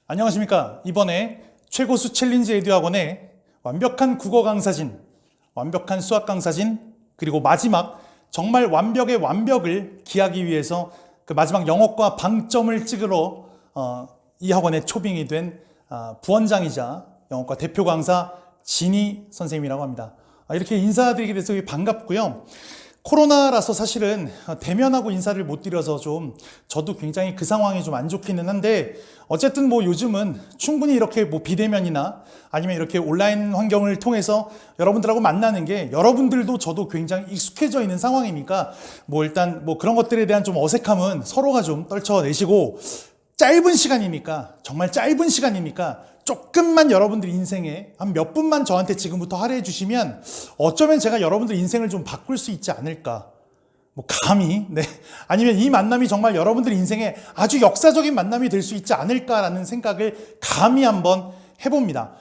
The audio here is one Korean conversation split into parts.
안녕하십니까. 이번에 최고수 챌린지 에듀학원의 완벽한 국어 강사진, 완벽한 수학 강사진, 그리고 마지막 정말 완벽의 완벽을 기하기 위해서 그 마지막 영어과 방점을 찍으러 이 학원의 초빙이 된 부원장이자 영어과 대표 강사 진희 선생님이라고 합니다. 이렇게 인사드리게 돼서 반갑고요. 코로나라서 사실은 대면하고 인사를 못 드려서 좀 저도 굉장히 그 상황이 좀 안 좋기는 한데, 어쨌든 뭐 요즘은 충분히 이렇게 뭐 비대면이나 아니면 이렇게 온라인 환경을 통해서 여러분들하고 만나는 게 여러분들도 저도 굉장히 익숙해져 있는 상황이니까 뭐 일단 뭐 그런 것들에 대한 좀 어색함은 서로가 좀 떨쳐내시고, 짧은 시간이니까, 정말 짧은 시간이니까 조금만 여러분들 인생에 한 몇 분만 저한테 지금부터 할애해 주시면 어쩌면 제가 여러분들 인생을 좀 바꿀 수 있지 않을까. 뭐 감히, 네. 아니면 이 만남이 정말 여러분들 인생에 아주 역사적인 만남이 될 수 있지 않을까라는 생각을 감히 한번 해봅니다.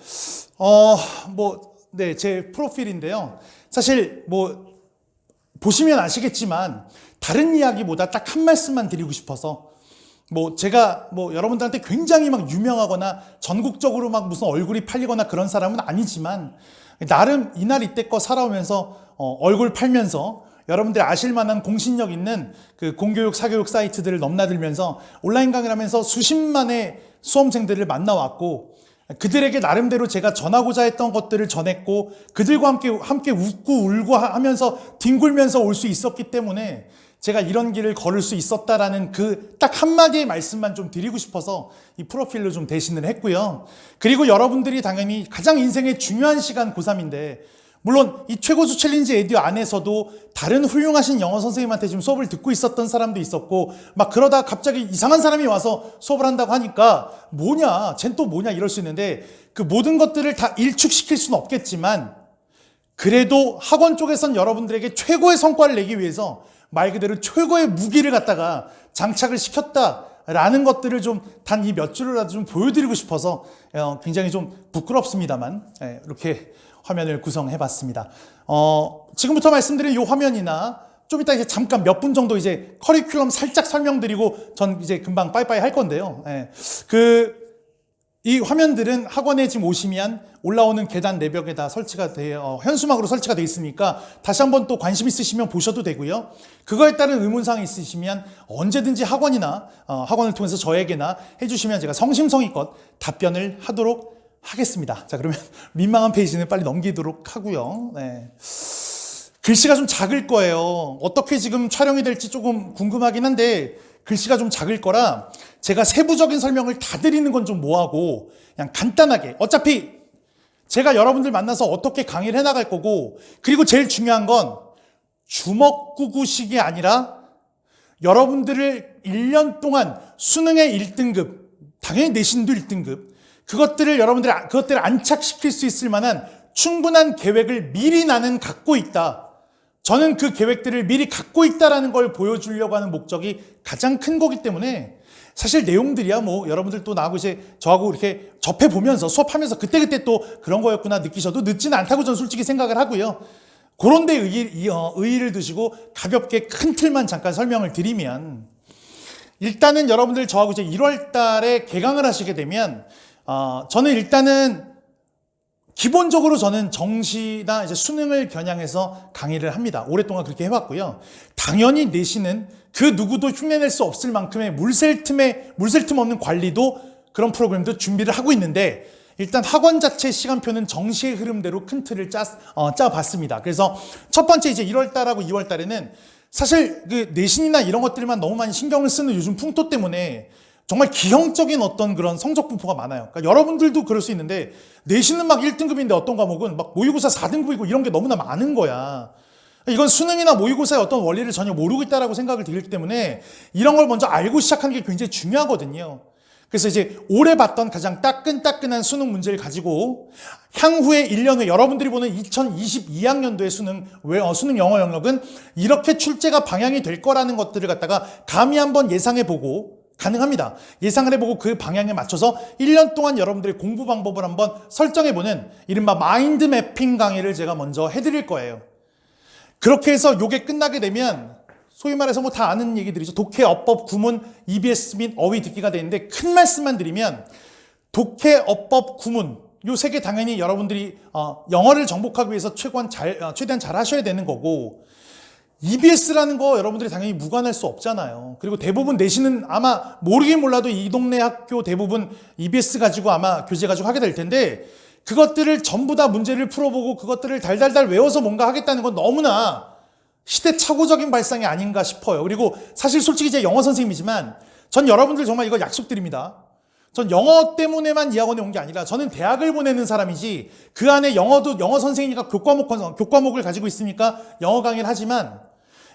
네, 제 프로필인데요. 사실 뭐 보시면 아시겠지만 다른 이야기보다 딱 한 말씀만 드리고 싶어서, 뭐 제가 뭐 여러분들한테 굉장히 막 유명하거나 전국적으로 막 무슨 얼굴이 팔리거나 그런 사람은 아니지만, 나름 이날 이때껏 살아오면서 얼굴 팔면서 여러분들이 아실 만한 공신력 있는 그 공교육 사교육 사이트들을 넘나들면서 온라인 강의를 하면서 수십만의 수험생들을 만나왔고, 그들에게 나름대로 제가 전하고자 했던 것들을 전했고, 그들과 함께 웃고 울고 하면서 뒹굴면서 올 수 있었기 때문에 제가 이런 길을 걸을 수 있었다라는 그 딱 한마디의 말씀만 좀 드리고 싶어서 이 프로필로 좀 대신을 했고요. 그리고 여러분들이 당연히 가장 인생의 중요한 시간 고3인데, 물론 이 최고수 챌린지 에듀 안에서도 다른 훌륭하신 영어 선생님한테 지금 수업을 듣고 있었던 사람도 있었고, 막 그러다 갑자기 이상한 사람이 와서 수업을 한다고 하니까 뭐냐, 쟨 또 뭐냐 이럴 수 있는데, 그 모든 것들을 다 일축시킬 수는 없겠지만, 그래도 학원 쪽에선 여러분들에게 최고의 성과를 내기 위해서 말 그대로 최고의 무기를 갖다가 장착을 시켰다라는 것들을 좀 단 이 몇 줄로라도 좀 보여드리고 싶어서 굉장히 좀 부끄럽습니다만 이렇게 화면을 구성해 봤습니다. 지금부터 말씀드린 이 화면이나 좀 이따 이제 잠깐 몇 분 정도 이제 커리큘럼 살짝 설명드리고 전 이제 금방 빠이빠이 할 건데요. 이 화면들은 학원에 지금 오시면 올라오는 계단 내벽에다 설치가 되어 현수막으로 설치가 되어 있으니까 다시 한번 또 관심 있으시면 보셔도 되고요. 그거에 따른 의문사항이 있으시면 언제든지 학원을 통해서 저에게나 해주시면 제가 성심성의껏 답변을 하도록 하겠습니다. 자, 그러면 민망한 페이지는 빨리 넘기도록 하고요. 네. 글씨가 좀 작을 거예요. 어떻게 지금 촬영이 될지 조금 궁금하긴 한데, 글씨가 좀 작을 거라 제가 세부적인 설명을 다 드리는 건 좀 뭐하고 그냥 간단하게, 어차피 제가 여러분들 만나서 어떻게 강의를 해나갈 거고, 그리고 제일 중요한 건 주먹구구식이 아니라 여러분들을 1년 동안 수능의 1등급, 당연히 내신도 1등급, 그것들을 안착시킬 수 있을 만한 충분한 계획을 미리 나는 갖고 있다. 저는 그 계획들을 미리 갖고 있다라는 걸 보여주려고 하는 목적이 가장 큰 거기 때문에, 사실 내용들이야 뭐 여러분들 또 나하고 이제 저하고 이렇게 접해보면서 수업하면서 그때그때 또 그런 거였구나 느끼셔도 늦지는 않다고 저는 솔직히 생각을 하고요. 그런 데 의의를 두시고 가볍게 큰 틀만 잠깐 설명을 드리면, 일단은 여러분들 저하고 이제 1월 달에 개강을 하시게 되면 저는 일단은 기본적으로 저는 정시나 이제 수능을 겨냥해서 강의를 합니다. 오랫동안 그렇게 해왔고요. 당연히 내신은 그 누구도 흉내낼 수 없을 만큼의 물샐 틈 없는 관리도, 그런 프로그램도 준비를 하고 있는데, 일단 학원 자체 시간표는 정시의 흐름대로 큰 틀을 짜봤습니다. 그래서 첫 번째 이제 1월 달하고 2월 달에는 사실 그 내신이나 이런 것들만 너무 많이 신경을 쓰는 요즘 풍토 때문에 정말 기형적인 어떤 그런 성적 분포가 많아요. 그러니까 여러분들도 그럴 수 있는데, 내신은 막 1등급인데 어떤 과목은 막 모의고사 4등급이고 이런 게 너무나 많은 거야. 이건 수능이나 모의고사의 어떤 원리를 전혀 모르고 있다라고 생각을 들기 때문에 이런 걸 먼저 알고 시작하는 게 굉장히 중요하거든요. 그래서 이제 올해 봤던 가장 따끈따끈한 수능 문제를 가지고 향후에 1년 후에 여러분들이 보는 2022학년도의 수능 영어 영역은 이렇게 출제가 방향이 될 거라는 것들을 갖다가 감히 한번 예상해보고, 가능합니다. 예상을 해보고 그 방향에 맞춰서 1년 동안 여러분들의 공부 방법을 한번 설정해보는 이른바 마인드 매핑 강의를 제가 먼저 해드릴 거예요. 그렇게 해서 요게 끝나게 되면 소위 말해서 뭐 다 아는 얘기들이죠. 독해, 어법, 구문, EBS 및 어휘 듣기가 되는데, 큰 말씀만 드리면 독해, 어법, 구문 요 세 개 당연히 여러분들이 영어를 정복하기 위해서 최대한 잘 하셔야 되는 거고, EBS라는 거 여러분들이 당연히 무관할 수 없잖아요. 그리고 대부분 내신은 아마 모르긴 몰라도 이 동네 학교 대부분 EBS 가지고 아마 교재 가지고 하게 될 텐데, 그것들을 전부 다 문제를 풀어보고 그것들을 달달달 외워서 뭔가 하겠다는 건 너무나 시대착오적인 발상이 아닌가 싶어요. 그리고 사실 솔직히 제 영어 선생님이지만 전 여러분들 정말 이거 약속드립니다. 전 영어 때문에만 이 학원에 온 게 아니라 저는 대학을 보내는 사람이지, 그 안에 영어도 영어 선생이니까 교과목을 가지고 있으니까 영어 강의를 하지만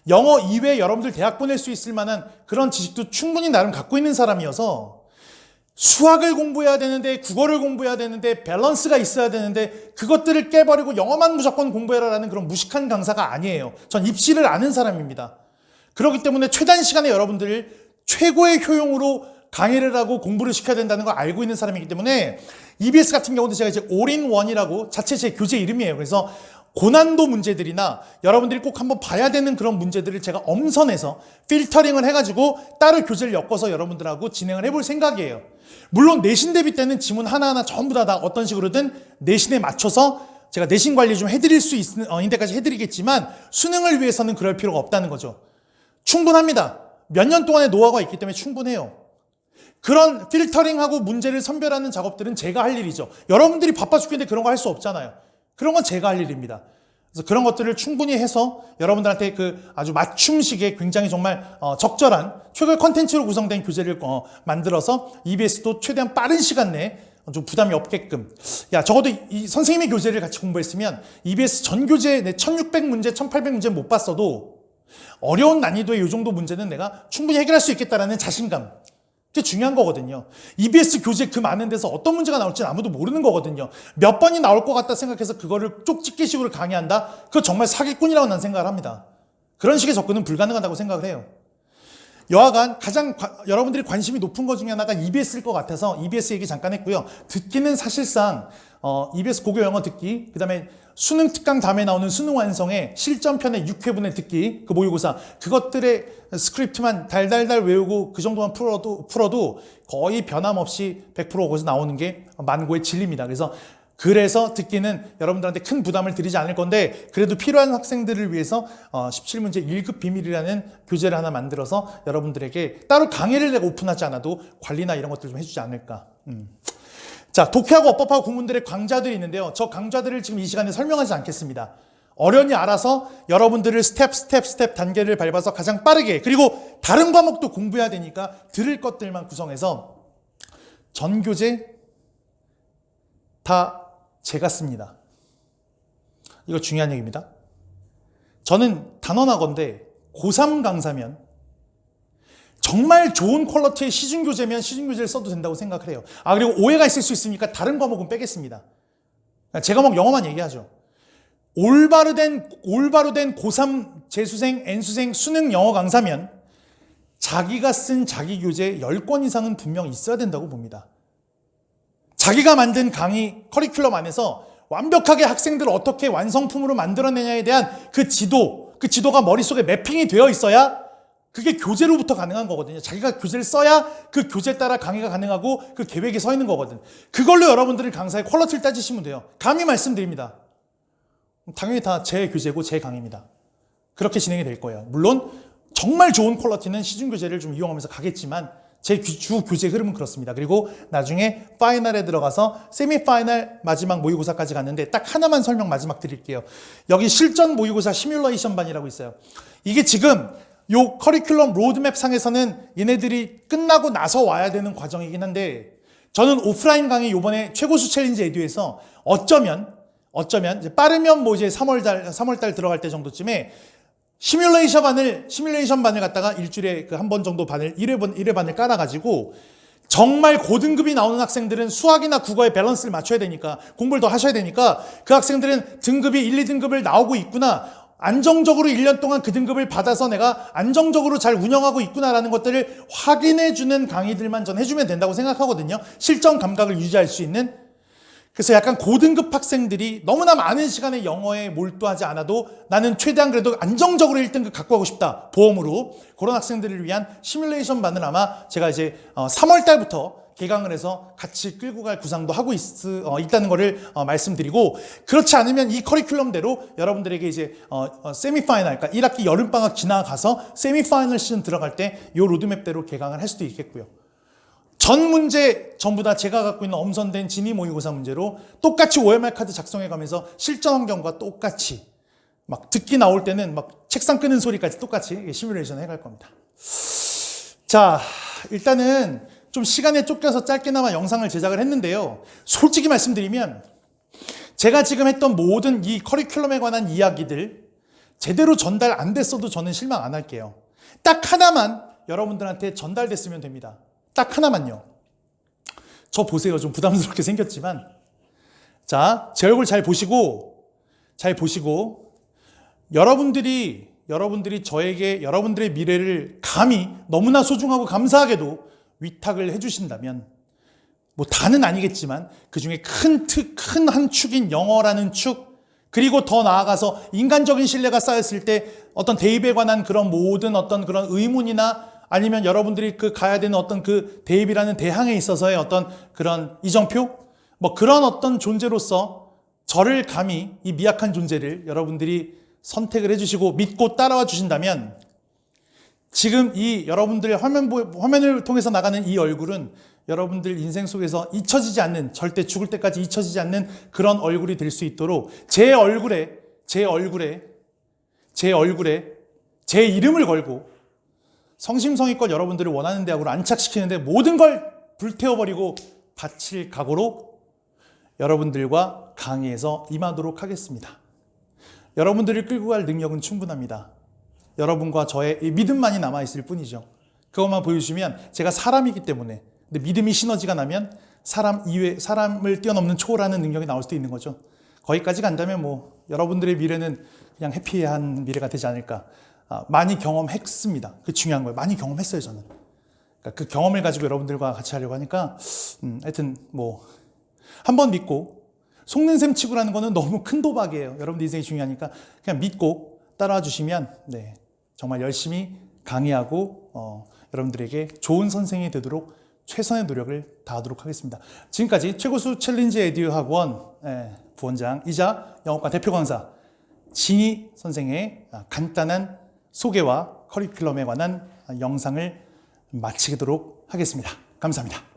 영어 이외에 여러분들 대학 보낼 수 있을 만한 그런 지식도 충분히 나름 갖고 있는 사람이어서, 수학을 공부해야 되는데 국어를 공부해야 되는데 밸런스가 있어야 되는데 그것들을 깨버리고 영어만 무조건 공부해라라는 그런 무식한 강사가 아니에요. 전 입시를 아는 사람입니다. 그렇기 때문에 최단 시간에 여러분들을 최고의 효용으로 강의를 하고 공부를 시켜야 된다는 걸 알고 있는 사람이기 때문에, EBS 같은 경우도 제가 이제 올인원이라고 자체 제 교재 이름이에요. 그래서 고난도 문제들이나 여러분들이 꼭 한번 봐야 되는 그런 문제들을 제가 엄선해서 필터링을 해가지고 따로 교재를 엮어서 여러분들하고 진행을 해볼 생각이에요. 물론 내신 대비 때는 지문 하나하나 전부 다 어떤 식으로든 내신에 맞춰서 제가 내신 관리 좀 해드릴 수 있는 데까지 해드리겠지만, 수능을 위해서는 그럴 필요가 없다는 거죠. 충분합니다. 몇 년 동안의 노하우가 있기 때문에 충분해요. 그런 필터링하고 문제를 선별하는 작업들은 제가 할 일이죠. 여러분들이 바빠 죽겠는데 그런 거 할 수 없잖아요. 그런 건 제가 할 일입니다. 그래서 그런 것들을 충분히 해서 여러분들한테 그 아주 맞춤식의 굉장히 정말 적절한 최고의 컨텐츠로 구성된 교재를 만들어서 EBS도 최대한 빠른 시간 내에 좀 부담이 없게끔, 적어도 이 선생님의 교재를 같이 공부했으면 EBS 전 교재 내 1600문제, 1800문제 못 봤어도 어려운 난이도의 이 정도 문제는 내가 충분히 해결할 수 있겠다라는 자신감, 그게 중요한 거거든요. EBS 교재 그 많은 데서 어떤 문제가 나올지는 아무도 모르는 거거든요. 몇 번이 나올 것 같다 생각해서 그거를 쪽집게식으로 강의한다? 그거 정말 사기꾼이라고 난 생각을 합니다. 그런 식의 접근은 불가능하다고 생각을 해요. 여하간 가장 여러분들이 관심이 높은 것 중에 하나가 EBS일 것 같아서 EBS 얘기 잠깐 했고요. 듣기는 사실상 EBS 고교 영어 듣기, 그 다음에 수능 특강 다음에 나오는 수능 완성의 실전편의 6회분의 듣기, 그 모의고사, 그것들의 스크립트만 달달달 외우고 그 정도만 풀어도 거의 변함없이 100% 거기서 나오는 게 만고의 진리입니다. 그래서 듣기는 여러분들한테 큰 부담을 드리지 않을 건데, 그래도 필요한 학생들을 위해서 17문제 1급 비밀이라는 교재를 하나 만들어서 여러분들에게 따로 강의를 내가 오픈하지 않아도 관리나 이런 것들 좀 해주지 않을까. 자, 독해하고 어법하고 국문들의 강좌들이 있는데요. 저 강좌들을 지금 이 시간에 설명하지 않겠습니다. 어련히 알아서 여러분들을 스텝 단계를 밟아서 가장 빠르게, 그리고 다른 과목도 공부해야 되니까 들을 것들만 구성해서 전 교재 다 제가 씁니다. 이거 중요한 얘기입니다. 저는 단언하건대 고3 강사면, 정말 좋은 퀄리티의 시중교재면 시중교재를 써도 된다고 생각을 해요. 그리고 오해가 있을 수 있으니까 다른 과목은 빼겠습니다. 제 과목 영어만 얘기하죠. 올바로 된 고3 재수생, N수생 수능 영어 강사면 자기가 쓴 자기 교재 10권 이상은 분명 있어야 된다고 봅니다. 자기가 만든 강의 커리큘럼 안에서 완벽하게 학생들을 어떻게 완성품으로 만들어내냐에 대한 그 지도가 머릿속에 매핑이 되어 있어야 그게 교재로부터 가능한 거거든요. 자기가 교재를 써야 그 교재에 따라 강의가 가능하고 그 계획이 서 있는 거거든. 그걸로 여러분들이 강사의 퀄리티를 따지시면 돼요. 감히 말씀드립니다. 당연히 다 제 교재고 제 강의입니다. 그렇게 진행이 될 거예요. 물론 정말 좋은 퀄리티는 시중교재를 좀 이용하면서 가겠지만 제 주 교재 흐름은 그렇습니다. 그리고 나중에 파이널에 들어가서 세미파이널 마지막 모의고사까지 갔는데 딱 하나만 설명 마지막 드릴게요. 여기 실전 모의고사 시뮬레이션 반이라고 있어요. 이게 지금 요 커리큘럼 로드맵 상에서는 얘네들이 끝나고 나서 와야 되는 과정이긴 한데, 저는 오프라인 강의 요번에 최고수 챌린지 에듀에서 어쩌면 이제 빠르면 뭐 이제 3월달 들어갈 때 정도쯤에 시뮬레이션 반을 갖다가 일주일에 그 한 번 정도 반을 1회 반을 깔아가지고, 정말 고등급이 나오는 학생들은 수학이나 국어의 밸런스를 맞춰야 되니까 공부를 더 하셔야 되니까, 그 학생들은 등급이 1, 2등급을 나오고 있구나, 안정적으로 1년 동안 그 등급을 받아서 내가 안정적으로 잘 운영하고 있구나라는 것들을 확인해주는 강의들만 전 해주면 된다고 생각하거든요. 실전 감각을 유지할 수 있는. 그래서 약간 고등급 학생들이 너무나 많은 시간에 영어에 몰두하지 않아도 나는 최대한 그래도 안정적으로 1등급 갖고 가고 싶다. 보험으로. 그런 학생들을 위한 시뮬레이션반을 아마 제가 이제 3월 달부터 개강을 해서 같이 끌고 갈 구상도 하고 있다는 것을 말씀드리고, 그렇지 않으면 이 커리큘럼대로 여러분들에게 이제 세미파이널, 그러니까 1학기 여름방학 지나가서 세미파이널 시즌 들어갈 때 이 로드맵대로 개강을 할 수도 있겠고요. 전 문제 전부 다 제가 갖고 있는 엄선된 진위 모의고사 문제로 똑같이 OMR 카드 작성해 가면서 실전 환경과 똑같이 막 듣기 나올 때는 막 책상 끄는 소리까지 똑같이 시뮬레이션 해갈 겁니다. 자, 일단은 좀 시간에 쫓겨서 짧게나마 영상을 제작을 했는데요. 솔직히 말씀드리면 제가 지금 했던 모든 이 커리큘럼에 관한 이야기들 제대로 전달 안 됐어도 저는 실망 안 할게요. 딱 하나만 여러분들한테 전달됐으면 됩니다. 딱 하나만요. 저 보세요. 좀 부담스럽게 생겼지만, 자, 제 얼굴 잘 보시고 여러분들이 저에게 여러분들의 미래를 감히 너무나 소중하고 감사하게도 위탁을 해주신다면, 뭐 다는 아니겠지만 그 중에 큰 한 축인 영어라는 축, 그리고 더 나아가서 인간적인 신뢰가 쌓였을 때 어떤 대입에 관한 그런 모든 어떤 그런 의문이나 아니면 여러분들이 그 가야 되는 어떤 그 대입이라는 대항에 있어서의 어떤 그런 이정표, 뭐 그런 어떤 존재로서 저를 감히 이 미약한 존재를 여러분들이 선택을 해주시고 믿고 따라와 주신다면, 지금 이 여러분들의 화면을 통해서 나가는 이 얼굴은 여러분들 인생 속에서 잊혀지지 않는, 절대 죽을 때까지 잊혀지지 않는 그런 얼굴이 될 수 있도록 제 얼굴에 제 이름을 걸고 성심성의껏 여러분들을 원하는 대학으로 안착시키는데 모든 걸 불태워버리고 바칠 각오로 여러분들과 강의에서 임하도록 하겠습니다. 여러분들을 끌고 갈 능력은 충분합니다. 여러분과 저의 믿음만이 남아있을 뿐이죠. 그것만 보여주시면, 제가 사람이기 때문에, 근데 믿음이 시너지가 나면 사람을 뛰어넘는 초월하는 능력이 나올 수도 있는 거죠. 거기까지 간다면 뭐 여러분들의 미래는 그냥 해피한 미래가 되지 않을까. 많이 경험했습니다. 그 중요한 거예요. 많이 경험했어요, 저는. 그러니까 그 경험을 가지고 여러분들과 같이 하려고 하니까, 하여튼 뭐 한번 믿고 속는 셈 치고라는 거는 너무 큰 도박이에요. 여러분들 인생이 중요하니까 그냥 믿고 따라와 주시면, 네, 정말 열심히 강의하고 여러분들에게 좋은 선생이 되도록 최선의 노력을 다하도록 하겠습니다. 지금까지 최고수 챌린지 에듀 학원 부원장이자 영어과 대표 강사 진희 선생의 간단한 소개와 커리큘럼에 관한 영상을 마치도록 하겠습니다. 감사합니다.